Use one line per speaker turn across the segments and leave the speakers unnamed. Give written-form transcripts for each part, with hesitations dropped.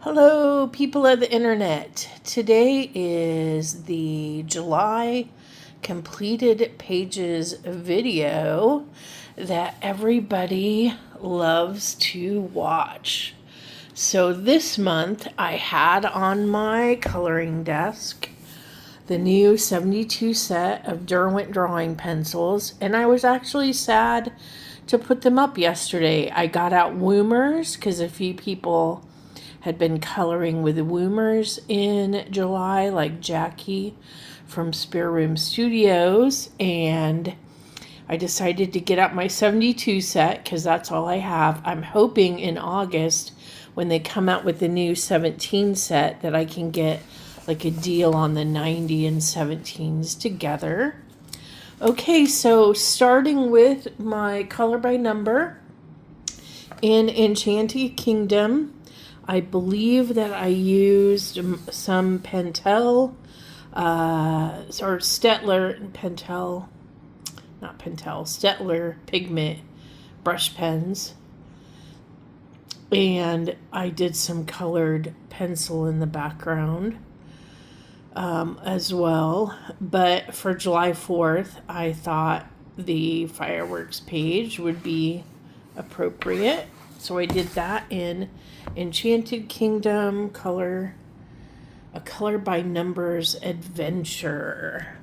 Hello, people of the internet. Today is the July completed pages video that everybody loves to watch. So this month I had on my coloring desk the new 72 set of Derwent drawing pencils, and I was actually sad to put them up yesterday. I got out Woomers because a few people had been coloring with the Woomers in July, like Jackie from Spare Room Studios, and I decided to get out my 72 set because that's all I have. I'm hoping in August when they come out with the new 17 set that I can get like a deal on the 90 and 17s together. Okay, so starting with my color by number in Enchanted Kingdom, I believe that I used some Pentel, or Stettler pigment brush pens. And I did some colored pencil in the background as well. But for July 4th, I thought the fireworks page would be appropriate. So I did that in Enchanted Kingdom a color by numbers adventure.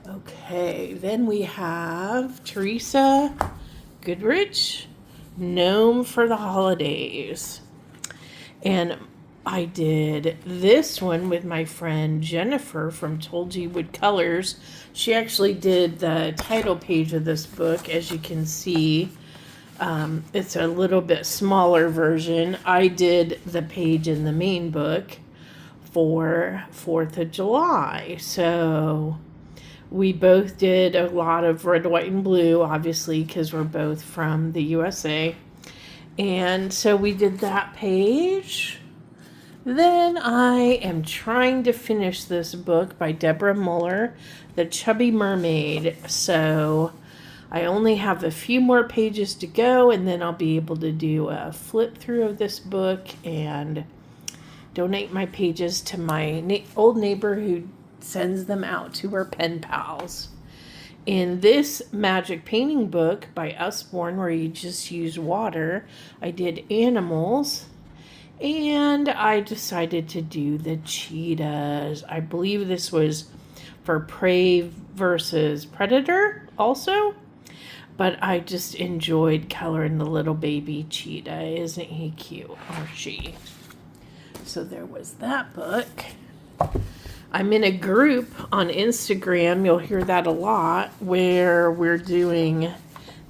Okay, then we have Teresa Goodrich, Gnome for the Holidays. And I did this one with my friend Jennifer from Told You Would Colors. She actually did the title page of this book, as you can see. It's a little bit smaller version. I did the page in the main book for 4th of July. So we both did a lot of red, white, and blue, obviously, because we're both from the USA. And so we did that page. Then I am trying to finish this book by Deborah Muller, The Chubby Mermaid. So I only have a few more pages to go, and then I'll be able to do a flip through of this book and donate my pages to my old neighbor who sends them out to her pen pals. In this magic painting book by Usborne, where you just use water, I did animals, and I decided to do the cheetahs. I believe this was for Prey versus Predator also. But I just enjoyed coloring the little baby cheetah. Isn't he cute? Or she? So there was that book. I'm in a group on Instagram, you'll hear that a lot, where we're doing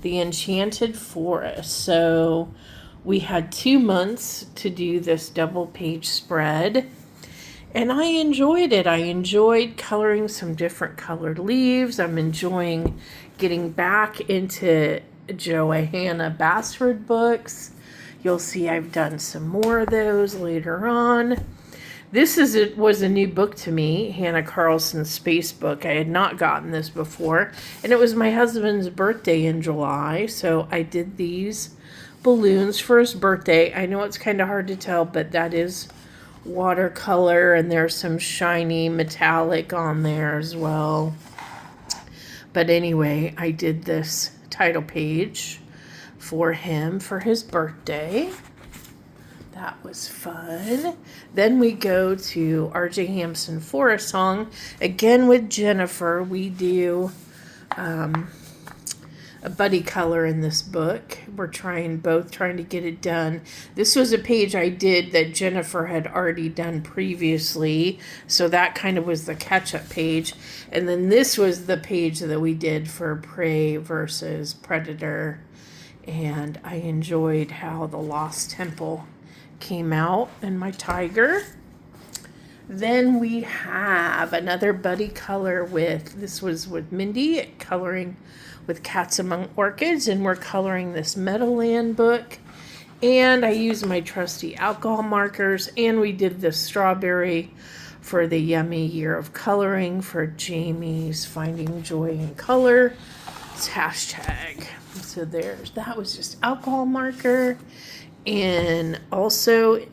the Enchanted Forest. So we had 2 months to do this double page spread. And I enjoyed it. I enjoyed coloring some different colored leaves. I'm enjoying getting back into Johanna Basford books. You'll see I've done some more of those later on. This was a new book to me, Hannah Carlson's Space Book. I had not gotten this before. And it was my husband's birthday in July. So I did these balloons for his birthday. I know it's kind of hard to tell, but that is watercolor, and there's some shiny metallic on there as well. But anyway, I did this title page for him for his birthday. That was fun. Then we go to R.J. Hampson Forest Song. Again with Jennifer, we do a buddy color in this book. We're both trying to get it done. This was a page I did that Jennifer had already done previously, so that kind of was the catch-up page. And then this was the page that we did for Prey versus Predator, and I enjoyed how the Lost Temple came out and my tiger. Then we have another buddy color this was with Mindy coloring with Cats Among Orchids, and we're coloring this Meadowland book. And I used my trusty alcohol markers, and we did the strawberry for the Yummy Year of Coloring for Jamie's Finding Joy in Color. It's hashtag. So that was just alcohol marker. And also,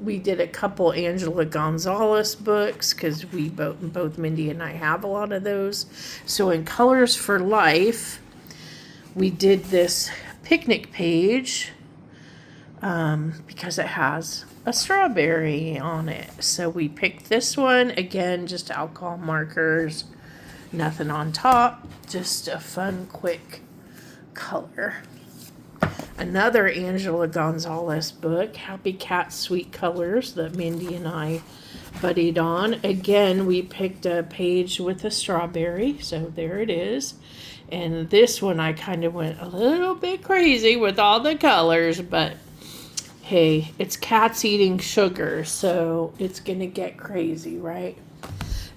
we did a couple Angela Gonzalez books because we both Mindy and I have a lot of those. So in Colors for Life, we did this picnic page because it has a strawberry on it. So we picked this one. Again, just alcohol markers, nothing on top, just a fun, quick color. Another Angela Gonzalez book, Happy Cat Sweet Colors, that Mindy and I buddied on. Again, we picked a page with a strawberry, so there it is. And this one I kind of went a little bit crazy with all the colors, but hey, it's cats eating sugar, so it's going to get crazy, right?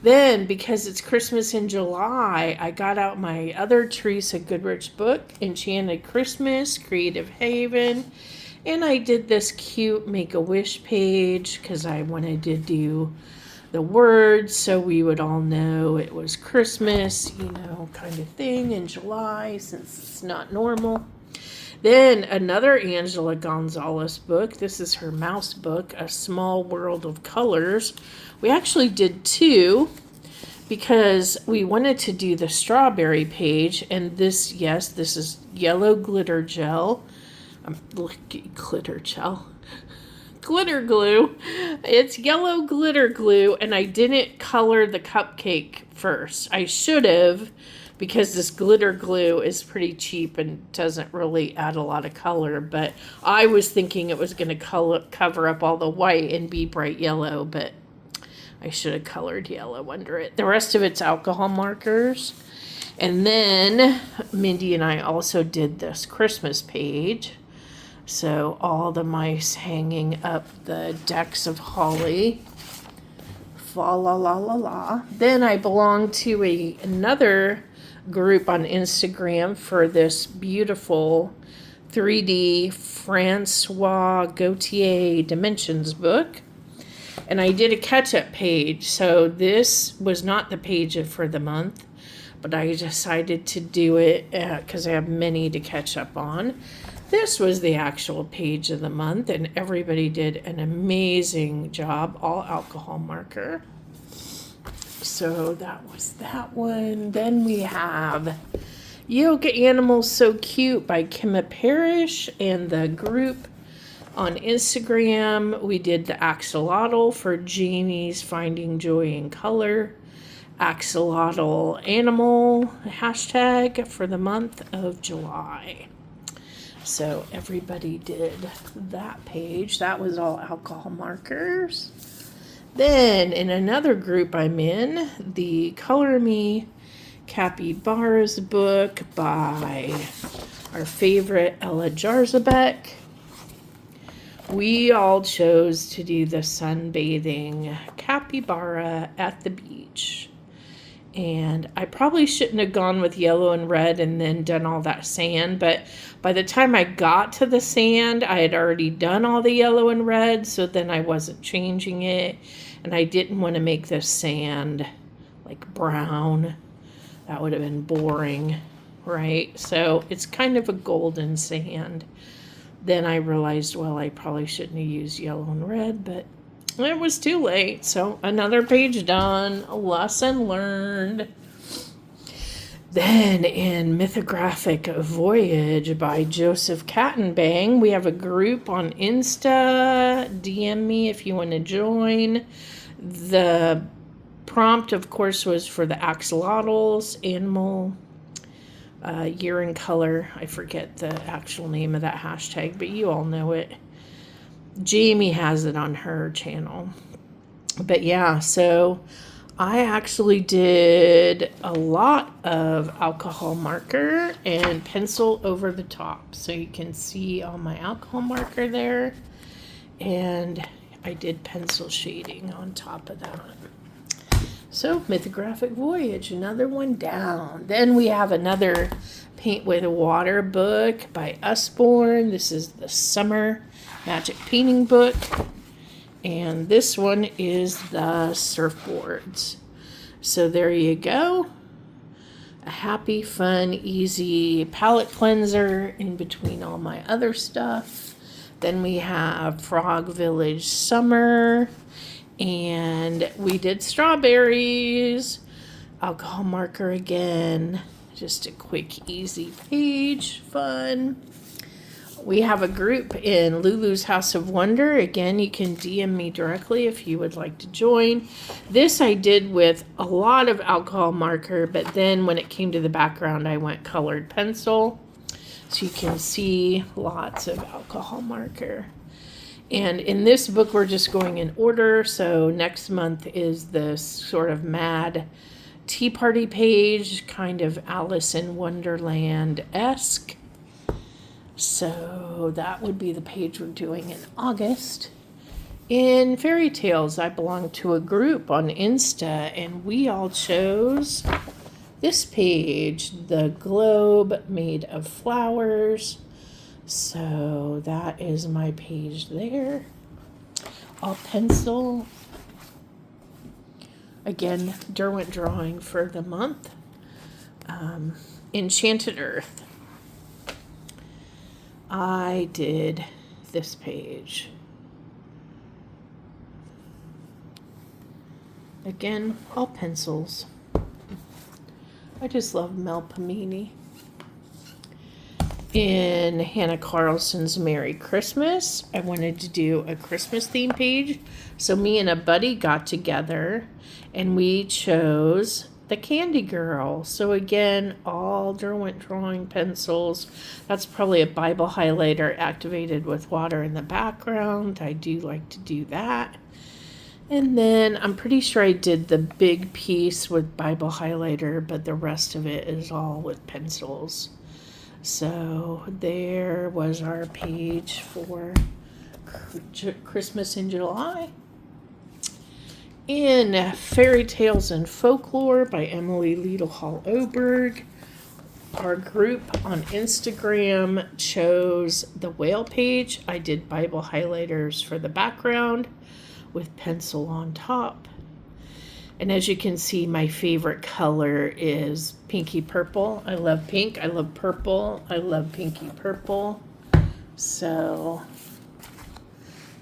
Then, because it's Christmas in July, I got out my other Teresa Goodrich book, Enchanted Christmas, Creative Haven, and I did this cute Make-A-Wish page because I wanted to do the words so we would all know it was Christmas, kind of thing in July since it's not normal. Then another Angela Gonzalez book. This is her mouse book, A Small World of Colors. We actually did two because we wanted to do the strawberry page. And this is yellow glitter gel. Glitter gel. Glitter glue. It's yellow glitter glue. And I didn't color the cupcake first. I should have, because this glitter glue is pretty cheap and doesn't really add a lot of color. But I was thinking it was going to cover up all the white and be bright yellow, but I should have colored yellow under it. The rest of it's alcohol markers. And then Mindy and I also did this Christmas page. So all the mice hanging up the decks of holly. Fa la la la la. Then I belong to another group on Instagram for this beautiful 3D Francois Gautier Dimensions book. And I did a catch-up page. So this was not the page for the month, but I decided to do it because I have many to catch up on. This was the actual page of the month, and everybody did an amazing job, all alcohol marker. So that was that one. Then we have Yoga Animals So Cute by Kimma Parrish and the group on Instagram. We did the axolotl for Jamie's Finding Joy in Color. Axolotl animal hashtag for the month of July. So everybody did that page. That was all alcohol markers. Then in another group I'm in, the Color Me Capybaras book by our favorite Ella Jarzabek. We all chose to do the sunbathing capybara at the beach. And I probably shouldn't have gone with yellow and red and then done all that sand. But by the time I got to the sand, I had already done all the yellow and red. So then I wasn't changing it. And I didn't want to make the sand like brown. That would have been boring, right? So it's kind of a golden sand. Then I realized, well, I probably shouldn't have used yellow and red, but it was too late. So another page done, a lesson learned. Then in Mythographic Voyage by Joseph Kattenbang, we have a group on Insta. DM me if you want to join. The prompt, of course, was for the axolotls, animal year in color. I forget the actual name of that hashtag, but you all know it. Jamie has it on her channel. But yeah, so I actually did a lot of alcohol marker and pencil over the top. So you can see all my alcohol marker there. And I did pencil shading on top of that. So Mythographic Voyage, another one down. Then we have another Paint with Water book by Usborne. This is the Summer Magic Painting book. And this one is the surfboards. So there you go. A happy, fun, easy palette cleanser in between all my other stuff. Then we have Frog Village Summer. And we did strawberries. Alcohol marker again. Just a quick, easy page. Fun. We have a group in Lulu's House of Wonder. Again, you can DM me directly if you would like to join. This I did with a lot of alcohol marker, but then when it came to the background, I went colored pencil. So you can see lots of alcohol marker. And in this book, we're just going in order. So next month is this sort of mad tea party page, kind of Alice in Wonderland-esque. So that would be the page we're doing in August. In Fairy Tales, I belong to a group on Insta, and we all chose this page, the globe made of flowers. So that is my page there. All pencil. Again, Derwent drawing for the month. Enchanted Earth. I did this page. Again, all pencils. I just love Mel Pamini. In Hannah Carlson's Merry Christmas, I wanted to do a Christmas theme page. So me and a buddy got together and we chose the Candy Girl. So again, all Derwent drawing pencils. That's probably a Bible highlighter activated with water in the background. I do like to do that. And then I'm pretty sure I did the big piece with Bible highlighter, but the rest of it is all with pencils. So there was our page for Christmas in July. In Fairy Tales and Folklore by Emily Liedel Hall Oberg, our group on Instagram chose the whale page. I did Bible highlighters for the background with pencil on top. And as you can see, my favorite color is pinky purple. I love pink. I love purple. I love pinky purple. So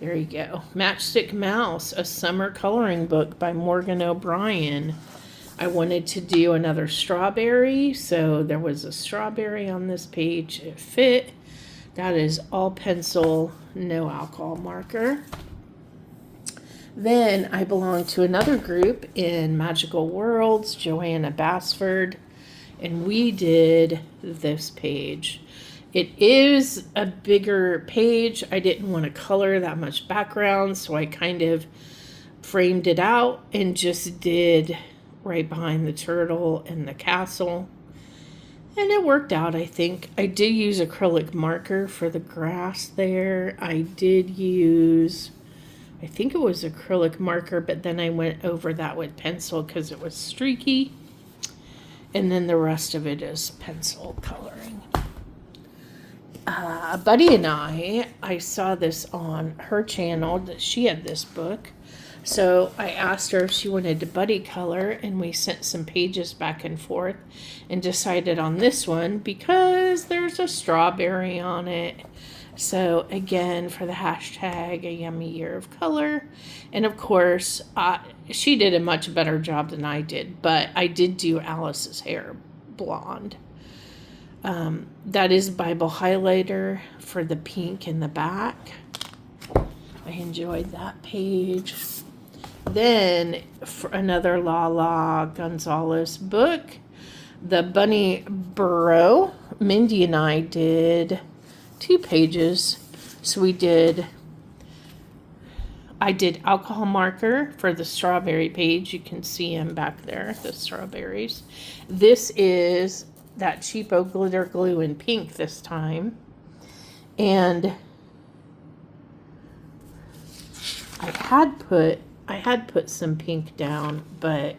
there you go. Matchstick Mouse, a summer coloring book by Morgan O'Brien. I wanted to do another strawberry, so there was a strawberry on this page. It fit. That is all pencil, no alcohol marker. Then I belong to another group in Magical Worlds, Joanna Basford, and we did this page. It is a bigger page. I didn't want to color that much background, so I kind of framed it out and just did right behind the turtle and the castle. And it worked out, I think. I did use acrylic marker for the grass there. I did use, I think it was acrylic marker, but then I went over that with pencil because it was streaky. And then the rest of it is pencil coloring. A buddy and I saw this on her channel that she had this book. So I asked her if she wanted to buddy color, and we sent some pages back and forth and decided on this one because there's a strawberry on it. So again, for the hashtag A Yummy Year of Color. And of course, she did a much better job than I did, but I did do Alice's hair blonde. That is Bible highlighter for the pink in the back. I enjoyed that page. Then for another Lala Gonzalez book, the Bunny Burrow. Mindy and I did 2 pages. So I did alcohol marker for the strawberry page. You can see him back there, the strawberries. This is that cheapo glitter glue in pink this time. And I had put some pink down, but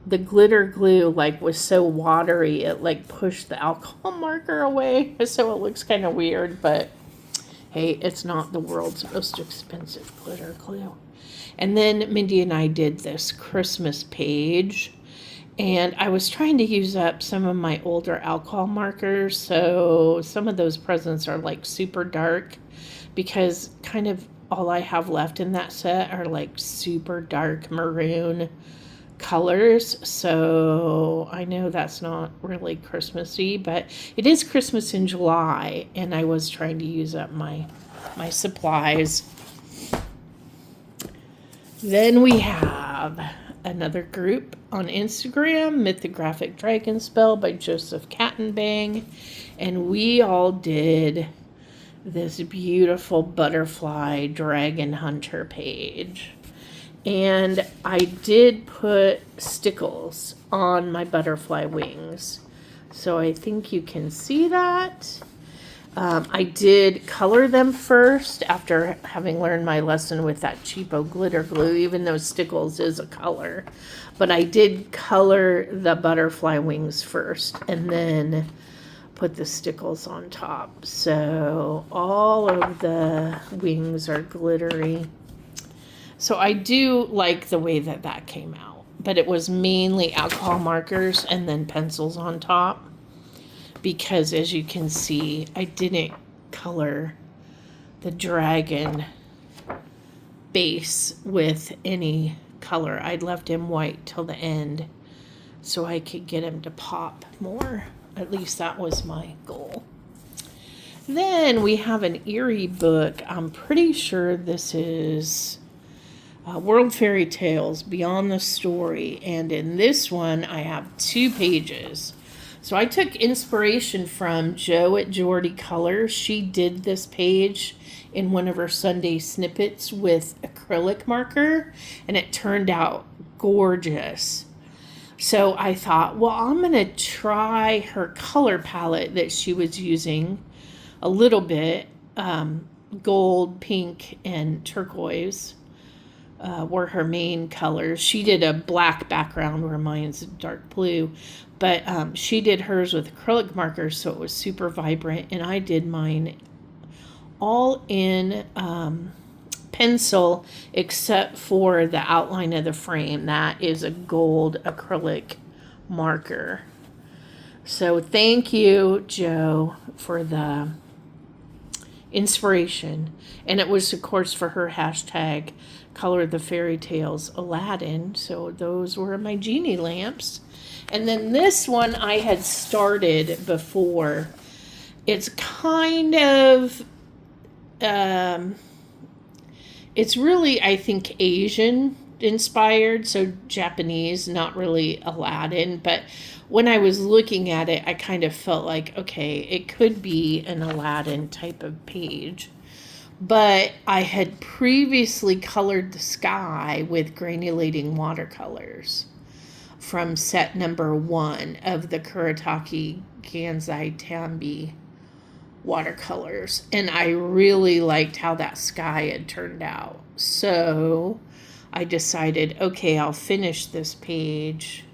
the glitter glue was so watery, it pushed the alcohol marker away. So it looks kind of weird, but hey, it's not the world's most expensive glitter glue. And then Mindy and I did this Christmas page. And I was trying to use up some of my older alcohol markers, so some of those presents are like super dark because kind of all I have left in that set are like super dark maroon colors. So I know that's not really Christmassy, but it is Christmas in July, and I was trying to use up my supplies. Then we have another group on Instagram, Mythographic Dragon Spell by Joseph Kattenbang, and we all did this beautiful butterfly dragon hunter page. And I did put stickles on my butterfly wings. So I think you can see that. I did color them first after having learned my lesson with that cheapo glitter glue, even though stickles is a color. But I did color the butterfly wings first and then put the stickles on top. So all of the wings are glittery. So I do like the way that that came out, but it was mainly alcohol markers and then pencils on top, because as you can see, I didn't color the dragon base with any color. I'd left him white till the end so I could get him to pop more. At least that was my goal. Then we have an Eerie book. I'm pretty sure this is World Fairy Tales Beyond the Story. And in this one, I have 2 pages. So I took inspiration from Jo at Geordie Colors. She did this page in one of her Sunday snippets with acrylic marker, and it turned out gorgeous. So I thought, well, I'm going to try her color palette that she was using a little bit. Gold, pink, and turquoise were her main colors. She did a black background where mine's dark blue, but she did hers with acrylic markers, so it was super vibrant, and I did mine all in pencil except for the outline of the frame. That is a gold acrylic marker. So thank you, Jo, for the inspiration. And it was, of course, for her hashtag Color the Fairy Tales Aladdin. So those were my genie lamps. And then this one I had started before. It's kind of it's really, I think, Asian inspired, so Japanese, not really Aladdin. But when I was looking at it, I kind of felt like, okay, it could be an Aladdin type of page. But I had previously colored the sky with granulating watercolors from set number 1 of the Kuretake Gansai Tambi watercolors, and I really liked how that sky had turned out. So I decided, okay, I'll finish this page,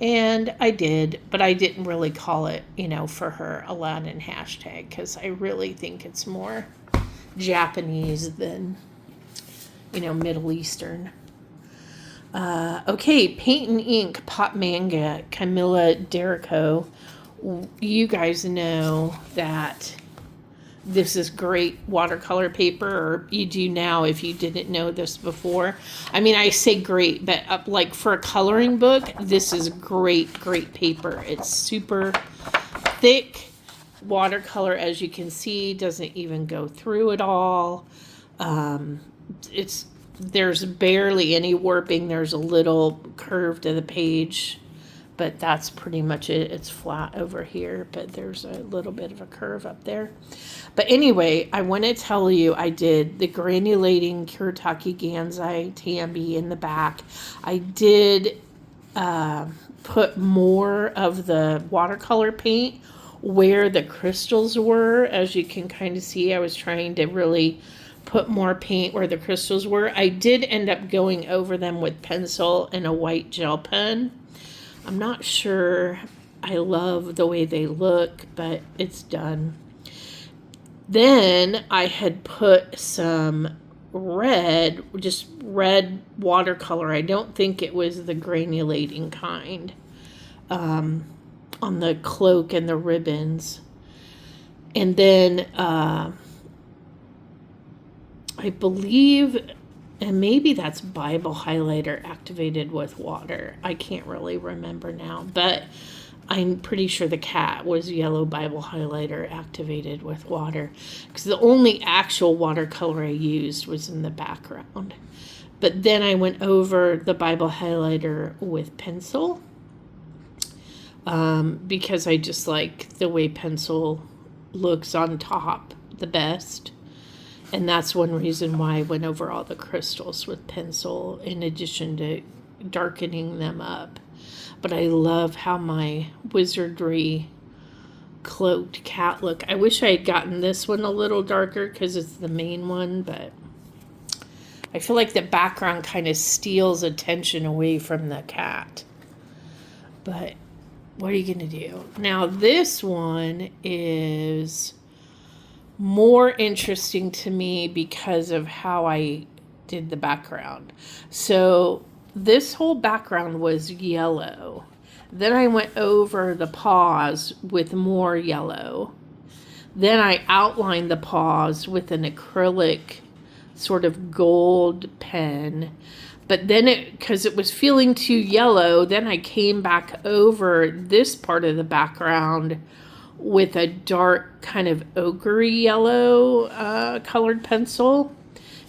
and I did, but I didn't really call it, for her Aladdin hashtag, because I really think it's more Japanese than, Middle Eastern. Okay, Paint and Ink Pop Manga, Camilla Derico. You guys know that this is great watercolor paper, or you do now if you didn't know this before. I mean, I say great, but like for a coloring book, this is great paper. It's super thick watercolor, as you can see, doesn't even go through at all. There's barely any warping. There's a little curve to the page, but that's pretty much it. It's flat over here, but there's a little bit of a curve up there. But anyway, I want to tell you, I did the granulating Kuretake Gansai Tambi in the back. I did put more of the watercolor paint where the crystals were. As you can kind of see, I was trying to really put more paint where the crystals were. I did end up going over them with pencil and a white gel pen. I'm not sure I love the way they look, but it's done. Then I had put some just red watercolor. I don't think it was the granulating kind. on the cloak and the ribbons. And then I believe, and maybe that's Bible highlighter activated with water. I can't really remember now, but I'm pretty sure the cat was yellow Bible highlighter activated with water, because the only actual watercolor I used was in the background. But then I went over the Bible highlighter with pencil, because I just like the way pencil looks on top the best. And that's one reason why I went over all the crystals with pencil, in addition to darkening them up. But I love how my wizardry cloaked cat look. I wish I had gotten this one a little darker because it's the main one, but I feel like the background kind of steals attention away from the cat. But what are you going to do? Now this one is more interesting to me because of how I did the background. So this whole background was yellow. Then I went over the paws with more yellow. Then I outlined the paws with an acrylic sort of gold pen. But then because it was feeling too yellow, then I came back over this part of the background with a dark kind of ochre yellow colored pencil,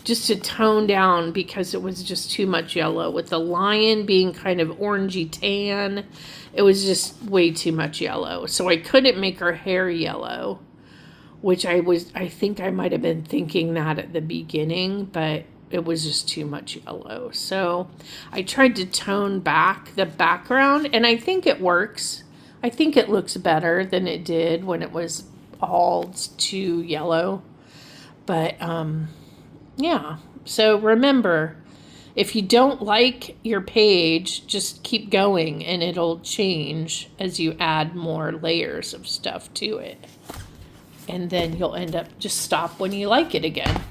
just to tone down, because it was just too much yellow. With the lion being kind of orangey tan, it was just way too much yellow. So I couldn't make her hair yellow, which I think I might have been thinking that at the beginning, but it was just too much yellow. So I tried to tone back the background, and I think it works. I think it looks better than it did when it was all too yellow. But yeah, so remember, if you don't like your page, just keep going and it'll change as you add more layers of stuff to it. And then you'll end up just stop when you like it again.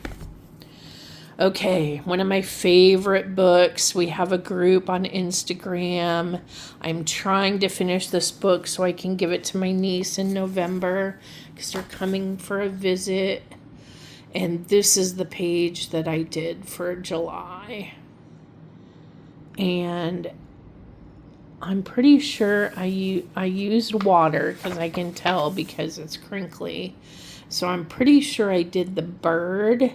Okay, one of my favorite books. We have a group on Instagram. I'm trying to finish this book so I can give it to my niece in November, because they're coming for a visit. And this is the page that I did for July. And I'm pretty sure I used water, because I can tell because it's crinkly. So I'm pretty sure I did the bird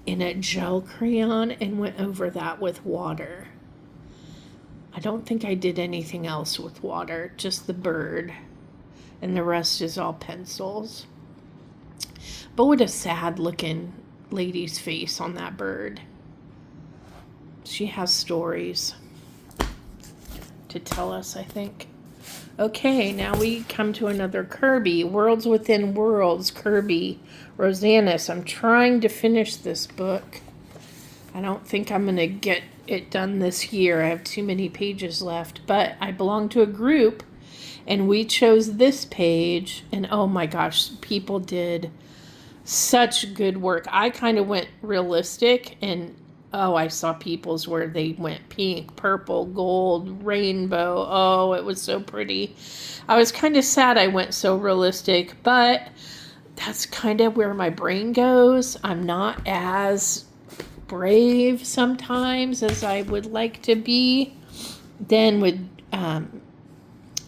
in a gel crayon and went over that with water. I don't think I did anything else with water, just the bird. And the rest is all pencils. But what a sad looking lady's face on that bird. She has stories to tell us, I think. Okay, now we come to another Kirby, Worlds Within Worlds, Kirby Rosanis. I'm trying to finish this book. I don't think I'm going to get it done this year. I have too many pages left, but I belong to a group, and we chose this page, and oh my gosh, people did such good work. I kind of went realistic, and I saw people's where they went pink, purple, gold, rainbow. Oh, it was so pretty. I was kind of sad I went so realistic, but that's kind of where my brain goes. I'm not as brave sometimes as I would like to be. Then with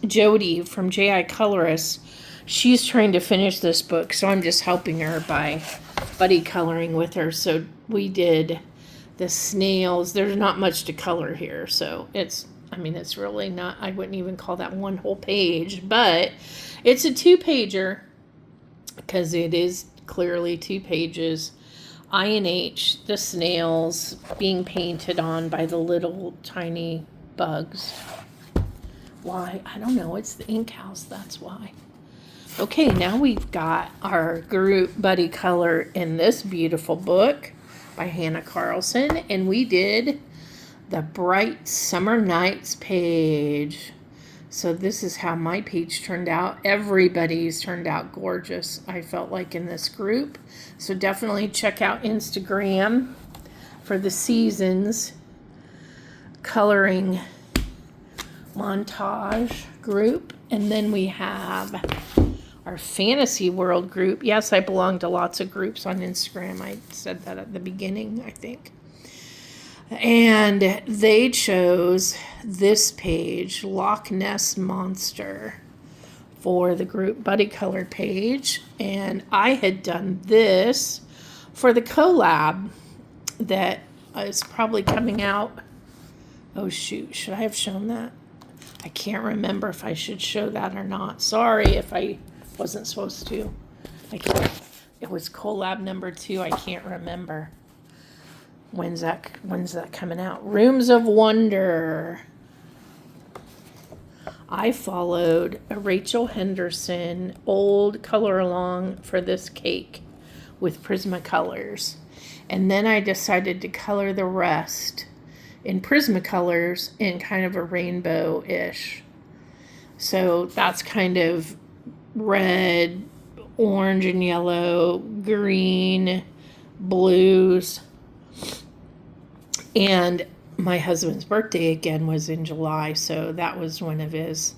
Jody from J.I. Colorist, she's trying to finish this book, so I'm just helping her by buddy coloring with her. So we did the snails. There's not much to color here, so it's really not, I wouldn't even call that one whole page, but it's a 2-pager, because it is clearly 2 pages. I and H, the snails being painted on by the little tiny bugs. Why? I don't know. It's the ink house, that's why. Okay, now we've got our group buddy color in this beautiful book by Hannah Carlson, and we did the Bright Summer Nights page. So this is how my page turned out. Everybody's turned out gorgeous, I felt like, in this group. So definitely check out Instagram for the seasons coloring montage group. And then we have our fantasy world group. Yes, I belong to lots of groups on Instagram. I said that at the beginning, I think. And they chose this page, Loch Ness Monster, for the group Buddy Color page. And I had done this for the collab that is probably coming out. Oh shoot, should I have shown that? I can't remember if I should show that or not. Sorry if I wasn't supposed to. It was collab number 2. I can't remember. When's that coming out? Rooms of Wonder. I followed a Rachel Henderson old color along for this cake with Prismacolors. And then I decided to color the rest in Prismacolors in kind of a rainbow-ish. So that's kind of red, orange and yellow, green, blues. And my husband's birthday again was in July, so that was one of his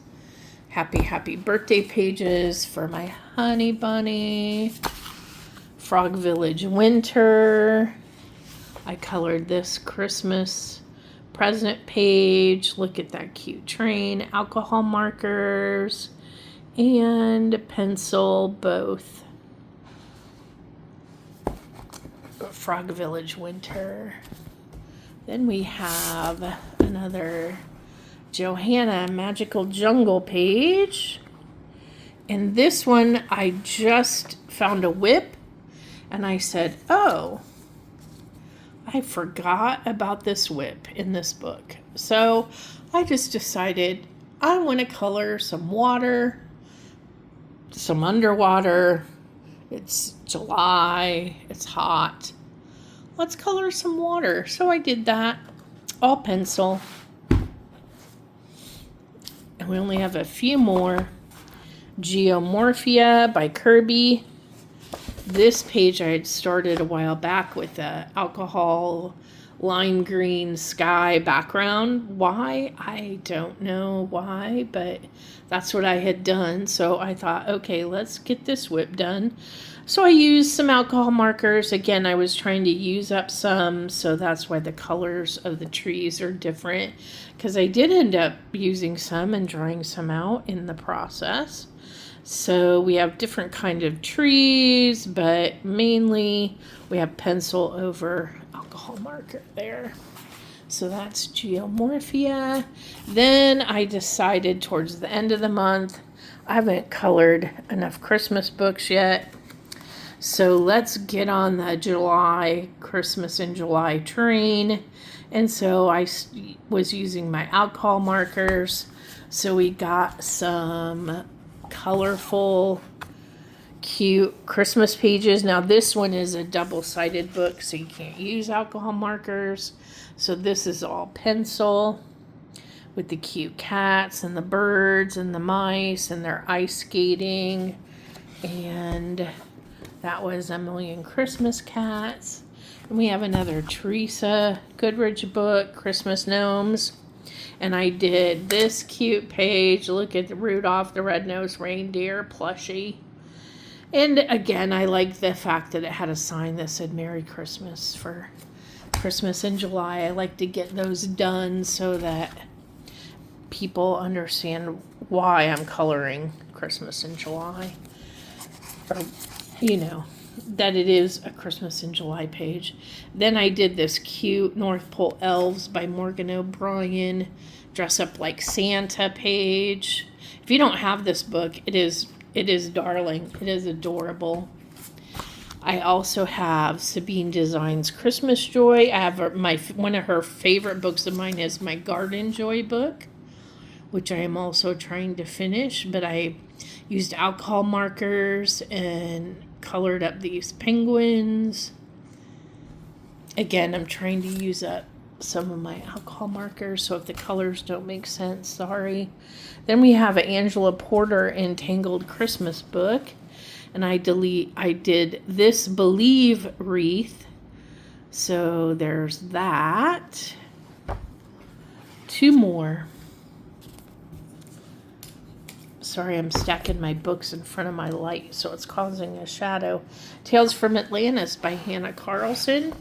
happy birthday pages for my honey bunny. Frog Village Winter. I colored this Christmas present page. Look at that cute train. Alcohol markers and pencil both. Frog Village Winter. Then we have another Johanna Magical Jungle page. And this one, I just found a whip and I said, oh, I forgot about this whip in this book. So I just decided I want to color some water, some underwater. It's July, it's hot. Let's color some water. So I did that, all pencil. And we only have a few more. Geomorphia by Kirby. This page I had started a while back with a alcohol lime green sky background. Why? I don't know why, but that's what I had done. So I thought, okay, let's get this whip done. So I used some alcohol markers. Again, I was trying to use up some, so that's why the colors of the trees are different, because I did end up using some and drying some out in the process. So we have different kind of trees, but mainly we have pencil over alcohol marker there. So that's Geomorphia. Then I decided towards the end of the month, I haven't colored enough Christmas books yet. So let's get on the July, Christmas in July train. And so I was using my alcohol markers. So we got some colorful, cute Christmas pages. Now this one is a double-sided book, so you can't use alcohol markers. So this is all pencil with the cute cats and the birds and the mice and their ice skating. And that was A Million Christmas Cats. And we have another Teresa Goodrich book, Christmas Gnomes. And I did this cute page. Look at the Rudolph the Red-Nosed Reindeer plushie. And again, I like the fact that it had a sign that said Merry Christmas for Christmas in July. I like to get those done so that people understand why I'm coloring Christmas in July. Or, you know, that it is a Christmas in July page. Then I did this cute North Pole Elves by Morgan O'Brien dress up like Santa page. If you don't have this book, it is darling. It is adorable. I also have Sabine Designs Christmas Joy. I have one of her favorite books of mine is my Garden Joy book, which I am also trying to finish, but I used alcohol markers and colored up these penguins. Again, I'm trying to use up some of my alcohol markers, so if the colors don't make sense, sorry. Then we have an Angela Porter Entangled Christmas book, and I did this Believe wreath. So there's that. Two more. Sorry, I'm stacking my books in front of my light, so it's causing a shadow. Tales from Atlantis by Hannah Carlson.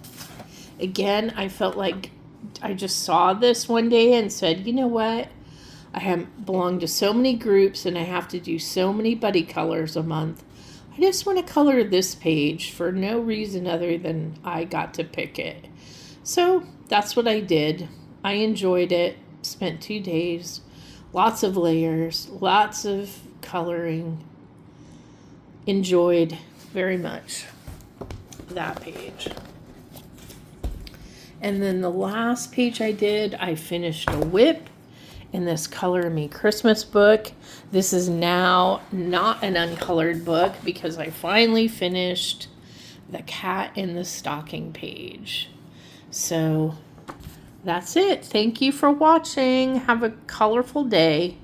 Again, I felt like I just saw this one day and said, you know what? I have belonged to so many groups and I have to do so many buddy colors a month. I just want to color this page for no reason other than I got to pick it. So that's what I did. I enjoyed it. Spent 2 days. Lots of layers. Lots of coloring. Enjoyed very much that page. And then the last page I did, I finished a whip in this Color Me Christmas book. This is now not an uncolored book because I finally finished the cat in the stocking page. So that's it. Thank you for watching. Have a colorful day.